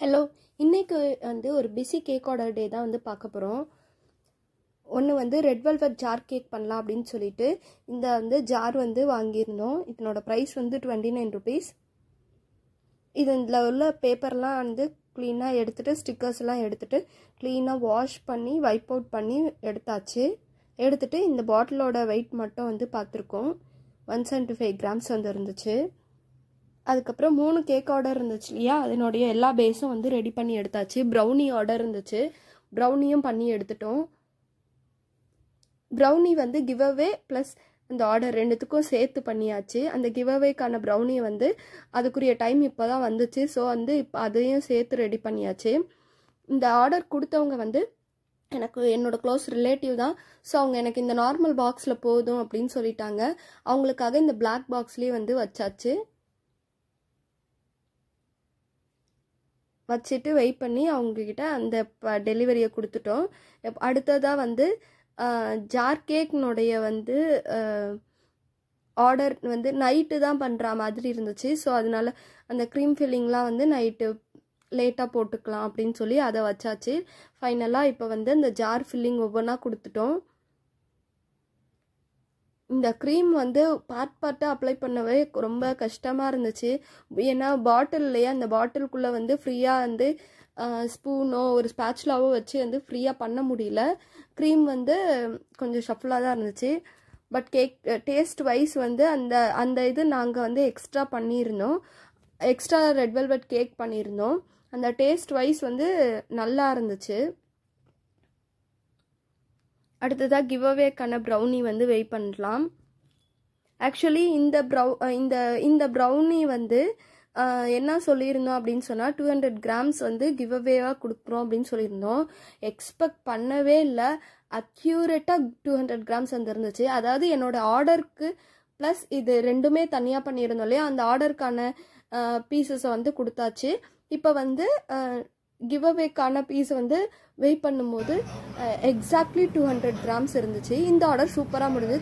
Hello, இன்னைக்கு வந்து ஒரு பிஸி கேக் ஆர்டர் டே தான் வந்து பார்க்க போகிறோம். ஒன்று வந்து ரெட் வெல்வெட் ஜார் கேக் பண்ணலாம் அப்படின்னு சொல்லிட்டு இந்த வந்து ஜார் வந்து வாங்கியிருந்தோம். இதனோட ப்ரைஸ் வந்து 29 rupees. இதில் உள்ள பேப்பர்லாம் வந்து க்ளீனாக எடுத்துகிட்டு ஸ்டிக்கர்ஸ்லாம் எடுத்துகிட்டு க்ளீனாக வாஷ் பண்ணி வைப் அவுட் பண்ணி எடுத்தாச்சு. எடுத்துகிட்டு இந்த பாட்டிலோட வெயிட் மட்டும் வந்து பார்த்துருக்கோம். 175 grams வந்து இருந்துச்சு. அதுக்கப்புறம் 3 கேக் ஆர்டர் இருந்துச்சு இல்லையா, அதனுடைய எல்லா பேஸும் வந்து ரெடி பண்ணி எடுத்தாச்சு. ப்ரௌனி ஆர்டர் இருந்துச்சு, ப்ரௌனியும் பண்ணி எடுத்துட்டோம். ப்ரௌனி வந்து கிவ் அவே ப்ளஸ் இந்த ஆர்டர் ரெண்டுத்துக்கும் சேர்த்து பண்ணியாச்சு. அந்த கிவ் அவேக்கான ப்ரௌனியை வந்து அதுக்குரிய டைம் இப்போ தான் வந்துச்சு. ஸோ வந்து இப்போ அதையும் சேர்த்து ரெடி பண்ணியாச்சு. இந்த ஆர்டர் கொடுத்தவங்க வந்து எனக்கு என்னோட க்ளோஸ் ரிலேட்டிவ் தான். ஸோ அவங்க எனக்கு இந்த நார்மல் பாக்ஸில் போதும் அப்படின்னு சொல்லிட்டாங்க. அவங்களுக்காக இந்த பிளாக் பாக்ஸ்லேயே வந்து வச்சாச்சு. வச்சுட்டு வெயிட் பண்ணி அவங்கக்கிட்ட அந்த டெலிவரியை கொடுத்துட்டோம். அடுத்ததாக வந்து ஜார் கேக்னுடைய வந்து ஆர்டர் வந்து நைட்டு தான் பண்ணுற மாதிரி இருந்துச்சு. ஸோ அதனால அந்த க்ரீம் ஃபில்லிங்லாம் வந்து நைட்டு லேட்டாக போட்டுக்கலாம் அப்படின்னு சொல்லி அதை வச்சாச்சு. ஃபைனலாக இப்போ வந்து இந்த ஜார் ஃபில்லிங் ஒவ்வொன்றா கொடுத்துட்டோம். இந்த க்ரீம் வந்து பார்ட்டாக அப்ளை பண்ணவே ரொம்ப கஷ்டமாக இருந்துச்சு. ஏன்னா பாட்டில்லையே அந்த பாட்டிலுக்குள்ளே வந்து ஃப்ரீயாக வந்து ஸ்பூனோ ஒரு ஸ்பேச்சுலாவோ வச்சு வந்து ஃப்ரீயாக பண்ண முடியல. க்ரீம் வந்து கொஞ்சம் ஷஃப்லாக தான் இருந்துச்சு. பட் கேக் டேஸ்ட் வைஸ் வந்து அந்த இது நாங்கள் வந்து எக்ஸ்ட்ரா பண்ணியிருந்தோம். எக்ஸ்ட்ரா ரெட் வெல்வெட் கேக் பண்ணியிருந்தோம். அந்த டேஸ்ட் வைஸ் வந்து நல்லா இருந்துச்சு. அடுத்ததாக கிவ் அவேக்கான ப்ரௌனி வந்து வெயிட் பண்ணலாம். ஆக்சுவலி இந்த ப்ரௌனி வந்து என்ன சொல்லியிருந்தோம் அப்படின்னு சொன்னால் 200 grams வந்து கிவ் அவேவாக கொடுக்குறோம் அப்படின்னு சொல்லியிருந்தோம். எக்ஸ்பெக்ட் பண்ணவே இல்லை, அக்யூரேட்டாக 200 grams வந்து இருந்துச்சு. அதாவது என்னோட ஆர்டருக்கு ப்ளஸ் இது ரெண்டுமே தனியாக பண்ணியிருந்தோம் இல்லையா, அந்த ஆர்டருக்கான பீசஸை வந்து கொடுத்தாச்சு. இப்போ வந்து கிவ் அவேக்கான பீஸ் வந்து வெயிட் பண்ணும்போது எக்ஸாக்ட்லி 200 grams இருந்துச்சு. இந்த ஆர்டர் சூப்பராக முடிஞ்சது.